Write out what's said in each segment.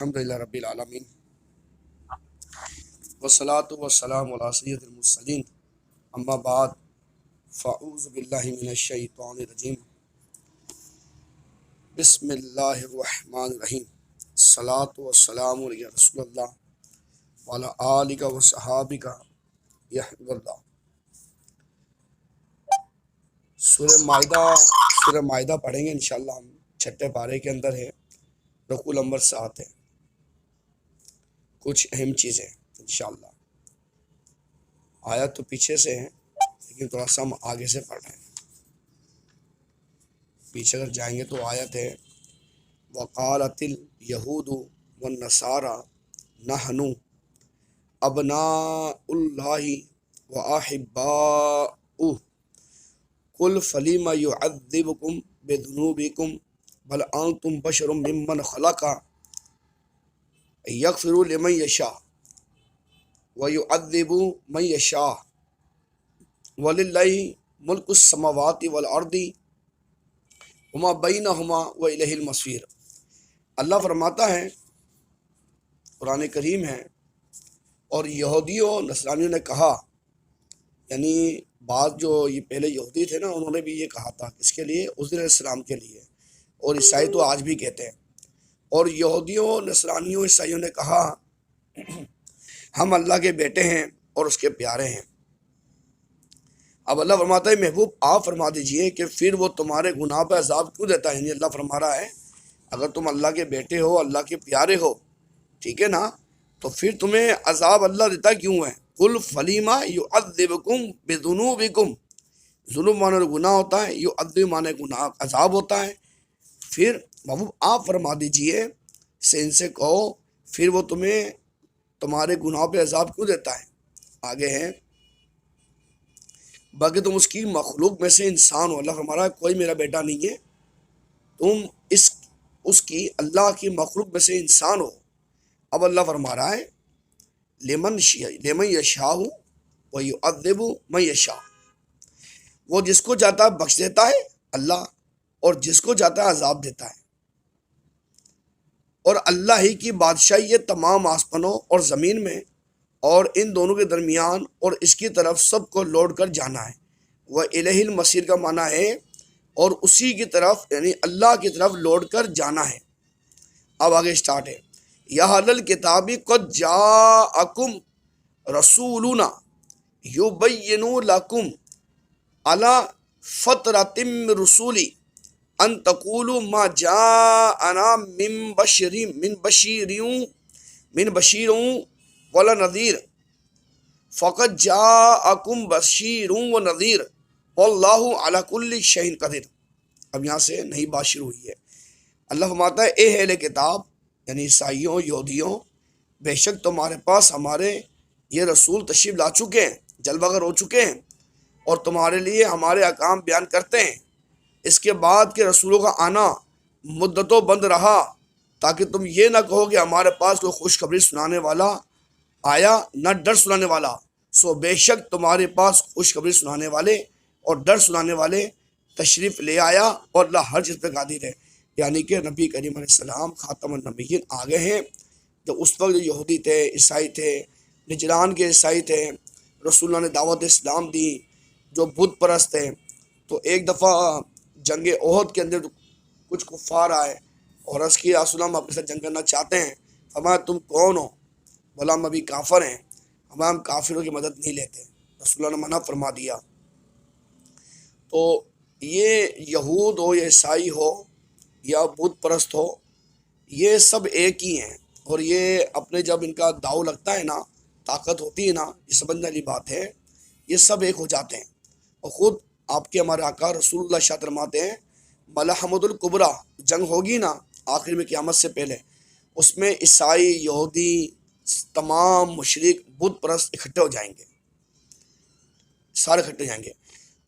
الحمدللہ رب العالمین والصلاة والسلام علی سید المرسلین اما بعد فاعوذ باللہ من الشیطان الرجیم بسم اللہ الرحمن الرحیم الصلاة والسلام علی رسول اللہ وعلی آلہ وصحابہ یحمد اللہ۔ سورہ مائدہ پڑھیں گے انشاءاللہ ہم، چھٹے پارے کے اندر ہے، رکوع نمبر 7 ہے، کچھ اہم چیزیں انشاءاللہ۔ آیت تو پیچھے سے ہیں لیکن تھوڑا سا ہم آگے سے پڑھ رہے ہیں۔ پیچھے اگر جائیں گے تو آیت ہے وقالت الیہود والنصارى نحن ابناء اللہ واحباؤہ قل فلم يعذبكم بذنوبكم بل انتم بشر ممن خلق یغفر لمن یشاء ویعذب من یشاء وللہ ملک السماوات والارض وما بینہما والیہ المصیر۔ اللہ فرماتا ہے، قرآن کریم ہے، اور یہودیوں نصرانیوں نے کہا، یعنی بعض جو یہ پہلے یہودی تھے نا، انہوں نے بھی یہ کہا تھا، کس کے لیے؟ عزیر علیہ السلام کے لیے، اور عیسائی تو آج بھی کہتے ہیں۔ اور یہودیوں نصرانیوں عیسائیوں نے کہا ہم اللہ کے بیٹے ہیں اور اس کے پیارے ہیں۔ اب اللہ فرماتا ہے محبوب آپ فرما دیجئے کہ پھر وہ تمہارے گناہ پہ عذاب کیوں دیتا ہے؟ یعنی اللہ فرما رہا ہے اگر تم اللہ کے بیٹے ہو، اللہ کے پیارے ہو، ٹھیک ہے نا، تو پھر تمہیں عذاب اللہ دیتا کیوں ہے؟ قل فلیما یعذبکم بذنوبکم، ظلم مانے گناہ ہوتا ہے، یعذب مانے گناہ عذاب ہوتا ہے۔ پھر محبوب آپ فرما دیجئے سے ان سے کہو پھر وہ تمہیں تمہارے گناہ پہ عذاب کیوں دیتا ہے؟ آگے ہے باقی تم اس کی مخلوق میں سے انسان ہو۔ اللہ فرما رہا ہے کوئی میرا بیٹا نہیں ہے، تم اس کی اللہ کی مخلوق میں سے انسان ہو۔ اب اللہ فرما رہا ہے لمن یشاء ویعذب من یشاء، وہ جس کو چاہتا ہے بخش دیتا ہے اللہ، اور جس کو چاہتا ہے عذاب دیتا ہے۔ اور اللہ ہی کی بادشاہی ہے تمام آسمانوں اور زمین میں، اور ان دونوں کے درمیان، اور اس کی طرف سب کو لوٹ کر جانا ہے۔ وہ الہ المصیر کا معنی ہے اور اسی کی طرف، یعنی اللہ کی طرف لوٹ کر جانا ہے۔ اب آگے سٹارٹ ہے یا اہل الکتاب قد جاءکم رسولنا یبین لکم علی فترۃ من رسولی ان تقولوا ما جاءنا من بشیر ولا نذیر فقد جاءکم بشیر و نذیر واللہ علی کل شیء قدیر۔ اب یہاں سے نئی بات شروع ہوئی ہے۔ اللہ فرماتا ہے اے اہل کتاب، یعنی عیسائیوں یہودیوں، بے شک تمہارے پاس ہمارے یہ رسول تشریف لا چکے ہیں، جلوہ گر ہو چکے ہیں، اور تمہارے لیے ہمارے احکام بیان کرتے ہیں۔ اس کے بعد کے رسولوں کا آنا مدتوں بند رہا تاکہ تم یہ نہ کہو کہ ہمارے پاس کوئی خوشخبری سنانے والا آیا، نہ ڈر سنانے والا۔ سو بے شک تمہارے پاس خوشخبری سنانے والے اور ڈر سنانے والے تشریف لے آیا، اور اللہ ہر چیز پہ قادر ہے۔ یعنی کہ نبی کریم علیہ السلام خاتم النبیین آگے ہیں۔ جو اس وقت جو یہودی تھے، عیسائی تھے، نجران کے عیسائی تھے، رسول اللہ نے دعوت اسلام دی، جو بت پرست تھے، تو ایک دفعہ جنگ احد کے اندر کچھ کفار آئے اور عرض کیا رسول اللہ ہم آپ کے ساتھ جنگ کرنا چاہتے ہیں۔ فرمایا تم کون ہو؟ بولا ہم ابھی کافر ہیں، ہم کافروں کی مدد نہیں لیتے۔ رسول اللہ نے منع فرما دیا۔ تو یہ یہود ہو یا عیسائی ہو یا بت پرست ہو، یہ سب ایک ہی ہیں، اور یہ اپنے جب ان کا داؤ لگتا ہے نا، طاقت ہوتی ہے نا، یہ سمجھنے والی بات ہے، یہ سب ایک ہو جاتے ہیں۔ اور خود آپ کے ہمارے آقا رسول اللہ شاہ فرماتے ہیں ملحمۃ الکبریٰ جنگ ہوگی نا آخر میں قیامت سے پہلے، اس میں عیسائی یہودی تمام مشرک بت پرست اکٹھے ہو جائیں گے، سارے اکٹھے جائیں گے۔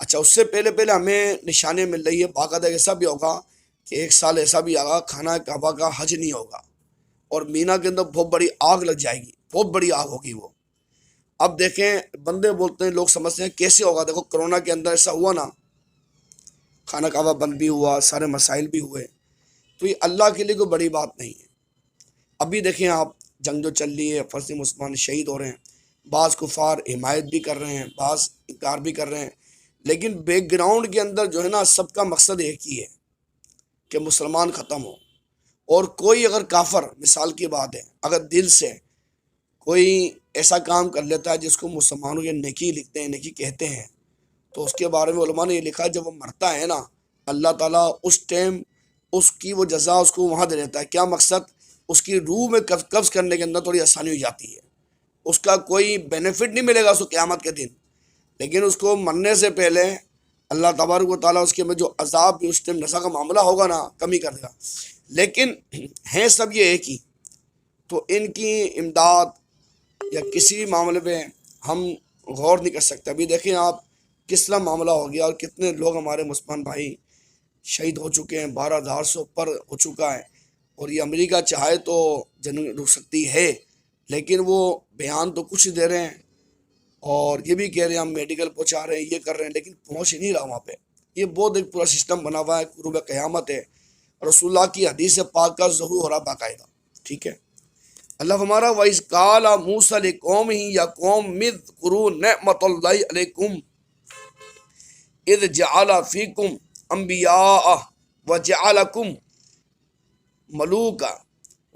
اچھا اس سے پہلے ہمیں نشانیاں مل رہی ہے، باقاعدہ ایسا بھی ہوگا کہ ایک سال ایسا بھی آگا خانہ کعبہ کا حج نہیں ہوگا، اور مینا کے اندر بہت بڑی آگ لگ جائے گی، بہت بڑی آگ ہوگی وہ۔ اب دیکھیں بندے بولتے ہیں، لوگ سمجھتے ہیں کیسے ہوگا؟ دیکھو کرونا کے اندر ایسا ہوا نا، خانہ کعبہ بند بھی ہوا، سارے مسائل بھی ہوئے، تو یہ اللہ کے لیے کوئی بڑی بات نہیں ہے۔ ابھی دیکھیں آپ جنگ جو چل رہی ہے، فرض مسلمان شہید ہو رہے ہیں، بعض کفار حمایت بھی کر رہے ہیں، بعض انکار بھی کر رہے ہیں، لیکن بیک گراؤنڈ کے اندر جو ہے نا سب کا مقصد ایک ہی ہے کہ مسلمان ختم ہو۔ اور کوئی اگر کافر، مثال کی بات ہے، اگر دل سے کوئی ایسا کام کر لیتا ہے جس کو مسلمانوں کے نیکی لکھتے ہیں، نیکی کہتے ہیں، تو اس کے بارے میں علماء نے یہ لکھا ہے جب وہ مرتا ہے نا، اللہ تعالیٰ اس ٹائم اس کی وہ جزا اس کو وہاں دے دیتا ہے۔ کیا مقصد؟ اس کی روح میں قبض کرنے کے اندر تھوڑی آسانی ہو جاتی ہے، اس کا کوئی بینیفٹ نہیں ملے گا اس کو قیامت کے دن، لیکن اس کو مرنے سے پہلے اللہ تبارک و تعالیٰ اس کے میں جو عذاب بھی اس ٹائم نسا کا معاملہ ہوگا نا کمی کر دے گا۔ لیکن ہیں سب یہ ایک ہی، تو ان کی امداد یا کسی معاملے پہ ہم غور نہیں کر سکتے۔ ابھی دیکھیں آپ کس طرح معاملہ ہو گیا اور کتنے لوگ ہمارے مسلمان بھائی شہید ہو چکے ہیں، 12,000 سے اوپر ہو چکا ہے، اور یہ امریکہ چاہے تو جنگ رک سکتی ہے، لیکن وہ بیان تو کچھ دے رہے ہیں اور یہ بھی کہہ رہے ہیں ہم میڈیکل پہنچا رہے ہیں، یہ کر رہے ہیں، لیکن پہنچ ہی نہیں رہا وہاں پہ۔ یہ بہت ایک پورا سسٹم بنا ہوا ہے، قروب قیامت ہے، رسول اللہ کی حدیث پاک کا ظہور ہو رہا باقاعدہ، ٹھیک ہے۔ اللہ ہمارا وَإِذْ قَالَ مُوسَىٰ لِقَوْمِهِ يَا قَوْمِ اذْكُرُوا نِعْمَتَ اللَّهِ عَلَيْكُمْ اذ جعل فیکم انبیاء وجعلکم ملوکا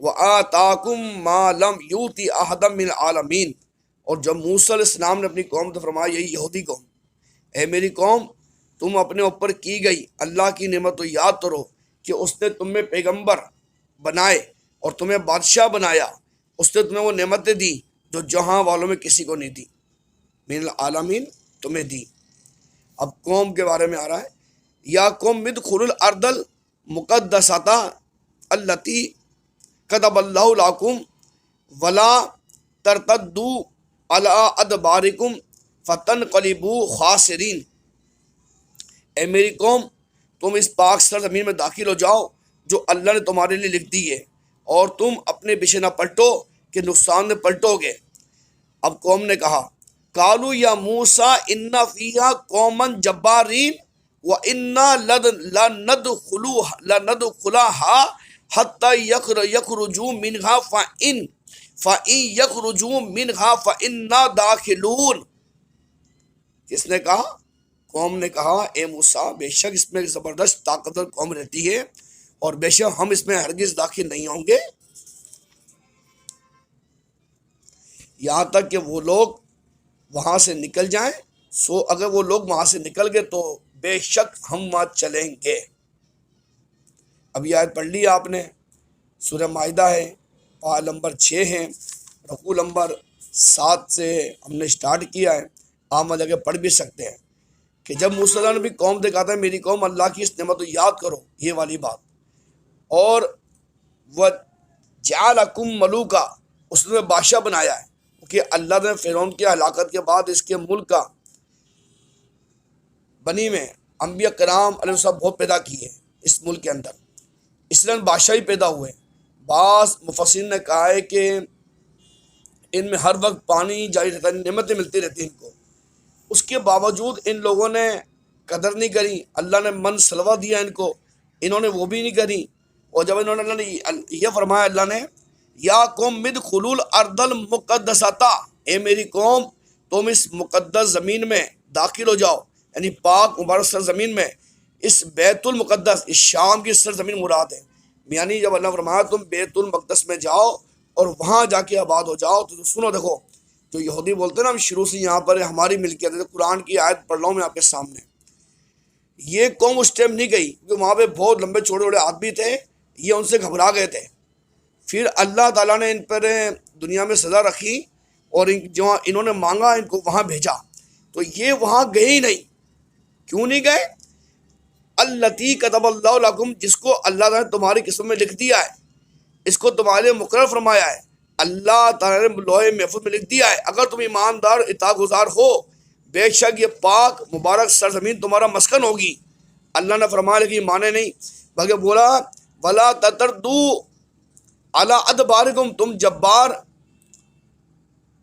وآتاکم ما لم یؤتی احدا من العالمین۔ اور جب موسیٰ علیہ السلام نے اپنی قوم سے فرمایا، یہی یہودی قوم، اے میری قوم، تم اپنے اوپر کی گئی اللہ کی نعمت کو یاد کرو کہ اس نے تم میں پیغمبر بنائے اور تمہیں بادشاہ بنایا، اس نے تمہیں وہ نعمتیں دی جو جہاں والوں میں کسی کو نہیں دی، من العالمین تمہیں دی۔ اب قوم کے بارے میں آ رہا ہے، یا قوم ادخلوا الارض المقدسۃ التی کتب اللہ لکم ولا ترتدوا علی ادبارکم فتنقلبوا خاسرین۔ اے میری قوم، تم اس پاک سرزمین میں داخل ہو جاؤ جو اللہ نے تمہارے لیے لکھ دی ہے، اور تم اپنے پیچھے نہ پلٹو کہ نقصان میں پلٹو گے۔ اب قوم نے کہا، قالوا یا موسیٰ ان فیہا قوما جبارین وَإِنَّا لَنَدْخُلُهَا حَتَّى يَخْرُجُوا مِنْهَا فَإِنْ يَخْرُجُوا مِنْهَا فَإِنَّا دَاخِلُونَ۔ کس نے کہا؟ قوم نے کہا، اے موسیٰ، بے شک اس میں ایک زبردست طاقتور قوم رہتی ہے اور بے شک ہم اس میں ہرگز داخل نہیں ہوں گے یہاں تک کہ وہ لوگ وہاں سے نکل جائیں۔ سو اگر وہ لوگ وہاں سے نکل گئے تو بے شک ہم وہاں چلیں گے۔ اب یہ آیت پڑھ لی آپ نے، سورہ مائدہ ہے، پارہ نمبر 6 ہے، رکوع نمبر 7 سے ہم نے سٹارٹ کیا ہے، آپ وہاں جا کے پڑھ بھی سکتے ہیں کہ جب موسیٰ نے بھی قوم سے کہا تھا میری قوم اللہ کی اس نعمت کو یاد کرو، یہ والی بات، اور وہ جعلکم ملوکا، اس نے بادشاہ بنایا ہے، کہ اللہ نے فرعون کی ہلاکت کے بعد اس کے ملک کا بنی میں انبیاء کرام علیہ السلام بہت پیدا کیے اس ملک کے اندر، اس لیے بادشاہی پیدا ہوئے۔ بعض مفسرین نے کہا ہے کہ ان میں ہر وقت پانی جاری رہتا ہے، نعمتیں ملتی رہتی ہیں ان کو، اس کے باوجود ان لوگوں نے قدر نہیں کری، اللہ نے من سلوا دیا ان کو، انہوں نے وہ بھی نہیں کری، اور جب انہوں نے اللہ نے یہ فرمایا، اللہ نے یا قوم ادخلوا الارض المقدسۃ، اے میری قوم تم اس مقدس زمین میں داخل ہو جاؤ، یعنی پاک مبارک سرزمین میں، اس بیت المقدس، اس شام کی سرزمین مراد ہے، یعنی جب اللہ فرمایا تم بیت المقدس میں جاؤ اور وہاں جا کے آباد ہو جاؤ، تو سنو، دیکھو جو یہودی بولتے ہیں نا ہم شروع سے یہاں پر ہماری ملکیت ہے، قرآن کی آیت پڑھ رہا ہوں میں آپ کے سامنے، یہ قوم اس ٹائم نہیں گئی کیونکہ وہاں پہ بہت لمبے چوڑے بڑے آدمی تھے، یہ ان سے گھبرا گئے تھے، پھر اللہ تعالیٰ نے ان پر دنیا میں سزا رکھی اور جو انہوں نے مانگا ان کو وہاں بھیجا، تو یہ وہاں گئے ہی نہیں۔ کیوں نہیں گئے؟ التی کتب اللہ لکم، جس کو اللہ تعالیٰ نے تمہاری قسم میں لکھ دیا ہے، اس کو تمہارے لیے مقرر فرمایا ہے، اللہ تعالیٰ نے لوح محفوظ میں لکھ دیا ہے، اگر تم ایماندار اطاعت گزار ہو بے شک یہ پاک مبارک سرزمین تمہارا مسکن ہوگی۔ اللہ نے فرمایا لیکن مانے نہیں، بلکہ بولا ولا تتردوا علی ادبارکم، تم جبار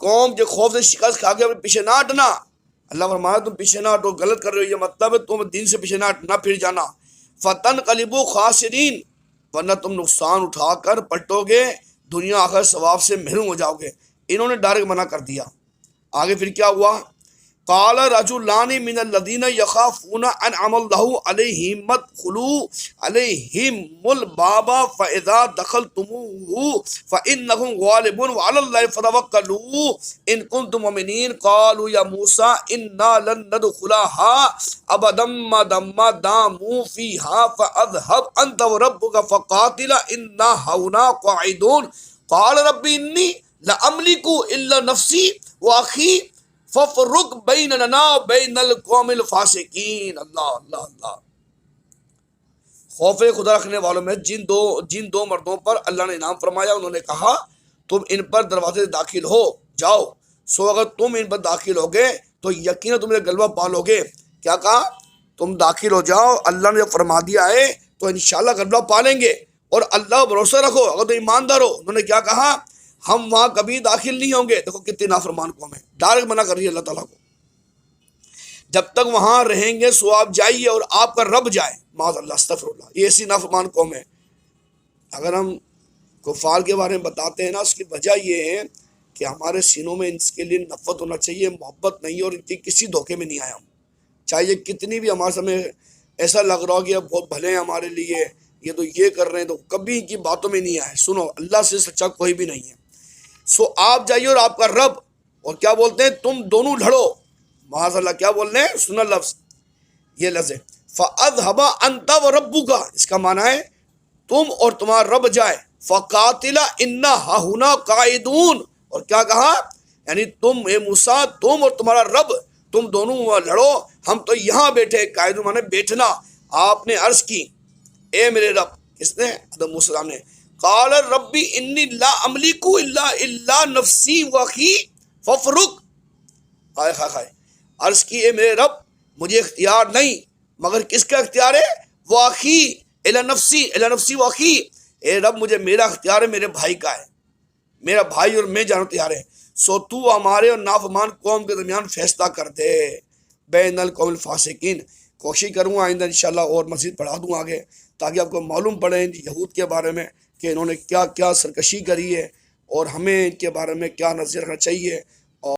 قوم جو خوف سے شکست کھا کے پیچھے نہ ہٹنا، اللہ فرمایا تم پیچھے نہ ہٹو، غلط کر رہے ہو، یہ مطلب ہے تم دین سے پیچھے نہ پھر جانا، فتنقلبوا خاسرین، ورنہ تم نقصان اٹھا کر پلٹو گے دنیا آخر ثواب سے محروم ہو جاؤ گے۔ انہوں نے ڈائریکٹ منع کر دیا۔ آگے پھر کیا ہوا؟ قال رجلان من الذين يخافون انعم الله عليهم ادخلوا عليهم الباب فاذا دخلتموه فانكم غالبون وعلى الله فتوكلوا ان كنتم مؤمنين قالوا يا موسى انا لن ندخلها ابدا ما داموا فيها فاذهب انت وربك فقاتلا انا هنا قاعدون قال رب انی لاملک الا نفسی واخی ففرق بیننا بین القوم الفاسقین۔ اللہ اللہ اللہ۔ خوف خدا رکھنے والوں میں جن دو مردوں پر اللہ نے انعام فرمایا، انہوں نے کہا تم ان پر دروازے سے داخل ہو جاؤ، سو اگر تم ان پر داخل ہوگے تو یقینا تم غلبہ پالو گے۔ کیا کہا؟ تم داخل ہو جاؤ، اللہ نے جب فرما دیا ہے تو انشاءاللہ غلبہ پالیں گے، اور اللہ بھروسہ رکھو اگر تم ایماندار ہو۔ انہوں نے کیا کہا؟ ہم وہاں کبھی داخل نہیں ہوں گے۔ دیکھو کتنی نافرمان قوم ہے، ڈائریکٹ منع کر رہی ہے اللہ تعالیٰ کو۔ جب تک وہاں رہیں گے سو آپ جائیے اور آپ کا رب جائے، معاذ اللہ، استغفر اللہ۔ یہ ایسی نافرمان قوم ہے۔ اگر ہم کفار کے بارے میں بتاتے ہیں نا، اس کی وجہ یہ ہے کہ ہمارے سینوں میں ان کے لیے نفرت ہونا چاہیے، محبت نہیں، اور ان کی کسی دھوکے میں نہیں آیا ہم، چاہے یہ کتنی بھی ہمارے سامنے ایسا لگ رہا ہو کہ یہ بہت بھلے ہیں ہمارے لیے، یہ تو یہ کر رہے ہیں، تو کبھی ان کی باتوں میں نہیں آئے۔ سنو، اللہ سے سچا کوئی بھی نہیں ہے۔ سو آپ جائیے اور آپ کا رب، اور کیا بولتے ہیں؟ تم دونوں لڑو۔ معاذ اللہ، کیا بول رہے ہیں؟ سنو لفظ، یہ لفظ ہے فَأَذْهَبَ أَنْتَ وَرَبُّكَ، اس کا معنی ہے تم اور تمہارا رب جائے، فَقَاتِلَ إِنَّا هَاهُنَا قَاعِدُونَ، اور کیا کہا؟ یعنی تم اے موسیٰ، تم اور تمہارا رب، تم دونوں لڑو، ہم تو یہاں بیٹھے۔ قائدون معنی بیٹھنا۔ آپ نے عرض کی اے میرے رب، کس نے؟ حضرت موسیٰ نے، قال ربی انی لا املک الا نفسی واخی ففرق، عرض کی اے میرے رب، مجھے اختیار نہیں مگر کس کا اختیار ہے؟ واخی الا نفسی واخی، اے رب مجھے میرا اختیار ہے، میرے بھائی کا ہے، میرا بھائی اور میں جانا تیار ہے، سو تو ہمارے اور نافرمان قوم کے درمیان فیصلہ کر دے، بین القوم الفاسقین۔ کوشش کروں گا آئندہ انشاءاللہ اور مزید پڑھا دوں آگے، تاکہ آپ کو معلوم پڑے یہود کے بارے میں کہ انہوں نے کیا کیا سرکشی کری ہے، اور ہمیں ان کے بارے میں کیا نظر رکھنا چاہیے۔